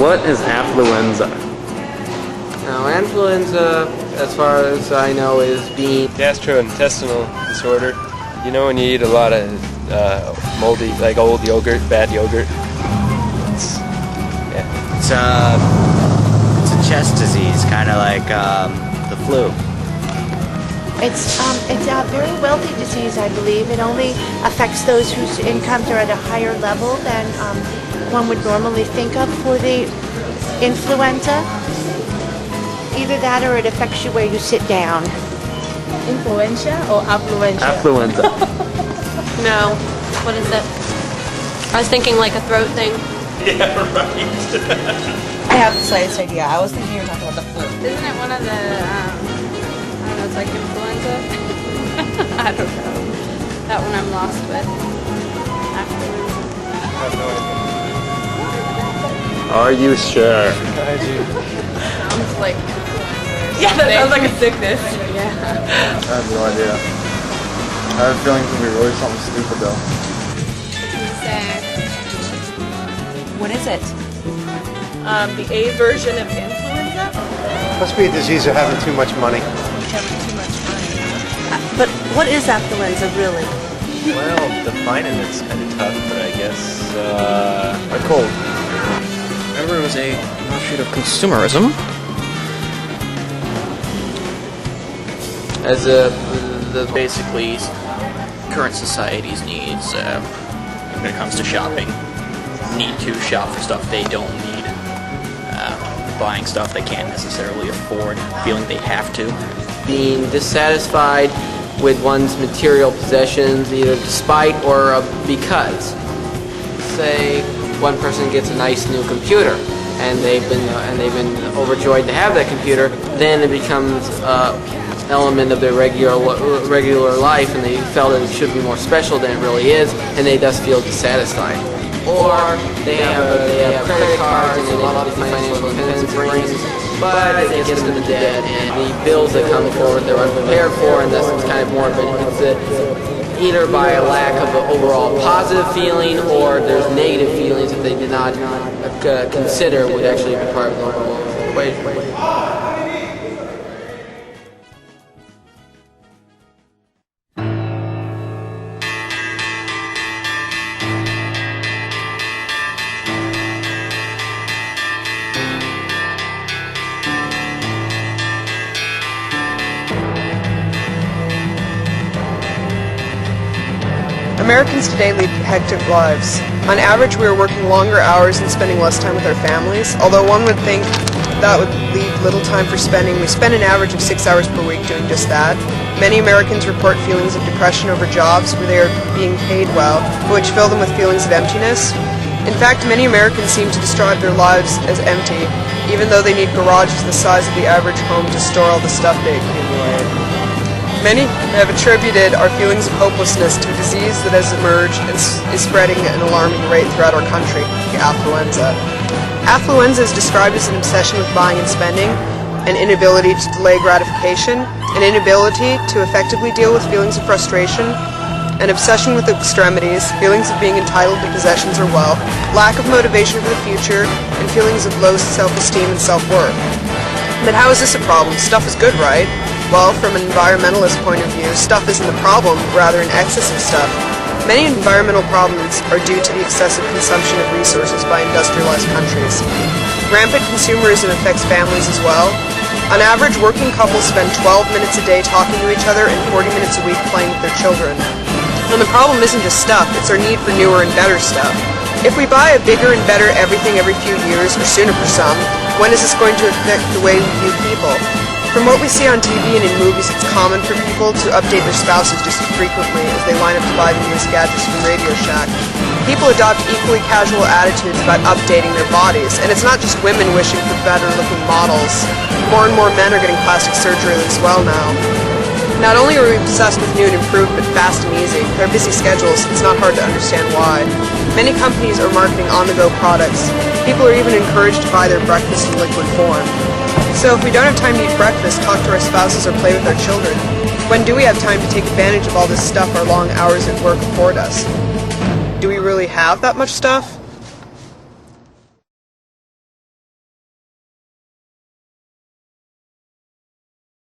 What is affluenza? Now, influenza, as far as I know, is being gastrointestinal disorder. You know when you eat a lot of moldy, like old yogurt, bad yogurt. It's a chest disease, kind of like the flu. It's a very wealthy disease, I believe. It only affects those whose incomes are at a higher level than one would normally think of for the influenza. Either that or it affects you where you sit down. Influenza or affluenza? Affluenza. No. What is it? I was thinking like a throat thing. Yeah, right. I have the slightest idea. I was thinking you were talking about the flu. Isn't it one of the, I don't know, it's like influenza? I don't know. That one I'm lost with. Affluenza. I have no idea. Are you sure? Sounds like influenza. Yeah, that sounds like a sickness. Yeah. I have no idea. I have a feeling it's going to be really something stupid though. What is it? The A version of influenza? Must be a disease of having too much money. Having too much money. But what is affluenza really? Well, defining it's kind of tough, but I guess A cold. Remember, it was a offshoot of consumerism. as Basically, current society's needs when it comes to shopping. Need to shop for stuff they don't need. Buying stuff they can't necessarily afford. Feeling they have to. being dissatisfied with one's material possessions, either despite or because. Say one person gets a nice new computer, and they've been overjoyed to have that computer. Then it becomes element of their regular life, and they felt that it should be more special than it really is, and they thus feel dissatisfied. Or they have credit cards and they want the financial independence it brings, but it gets them into debt, and the bills that come forward they're unprepared for, and thus it's kind of more of it's either by a lack of an overall positive feeling, or there's negative feelings that they did not consider would actually be part of the overall equation. Americans today lead hectic lives. On average, we are working longer hours and spending less time with our families. Although one would think that would leave little time for spending, we spend an average of 6 hours per week doing just that. Many Americans report feelings of depression over jobs where they are being paid well, which fill them with feelings of emptiness. In fact, many Americans seem to describe their lives as empty, even though they need garages the size of the average home to store all the stuff they accumulate. Many have attributed our feelings of hopelessness to a disease that has emerged and is spreading at an alarming rate throughout our country, affluenza. Affluenza is described as an obsession with buying and spending, an inability to delay gratification, an inability to effectively deal with feelings of frustration, an obsession with extremities, feelings of being entitled to possessions or wealth, lack of motivation for the future, and feelings of low self-esteem and self-worth. But how is this a problem? Stuff is good, right? Well, from an environmentalist point of view, stuff isn't the problem, rather an excess of stuff. Many environmental problems are due to the excessive consumption of resources by industrialized countries. Rampant consumerism affects families as well. On average, working couples spend 12 minutes a day talking to each other and 40 minutes a week playing with their children. And the problem isn't just stuff, it's our need for newer and better stuff. If we buy a bigger and better everything every few years, or sooner for some, when is this going to affect the way we view people? From what we see on TV and in movies, it's common for people to update their spouses just as frequently as they line up to buy the newest gadgets from Radio Shack. People adopt equally casual attitudes about updating their bodies, and it's not just women wishing for better-looking models. More and more men are getting plastic surgery as well now. Not only are we obsessed with new and improved, but fast and easy. With our busy schedules, it's not hard to understand why. Many companies are marketing on-the-go products. People are even encouraged to buy their breakfast in liquid form. So if we don't have time to eat breakfast, talk to our spouses, or play with our children, when do we have time to take advantage of all this stuff our long hours at work afford us? Do we really have that much stuff?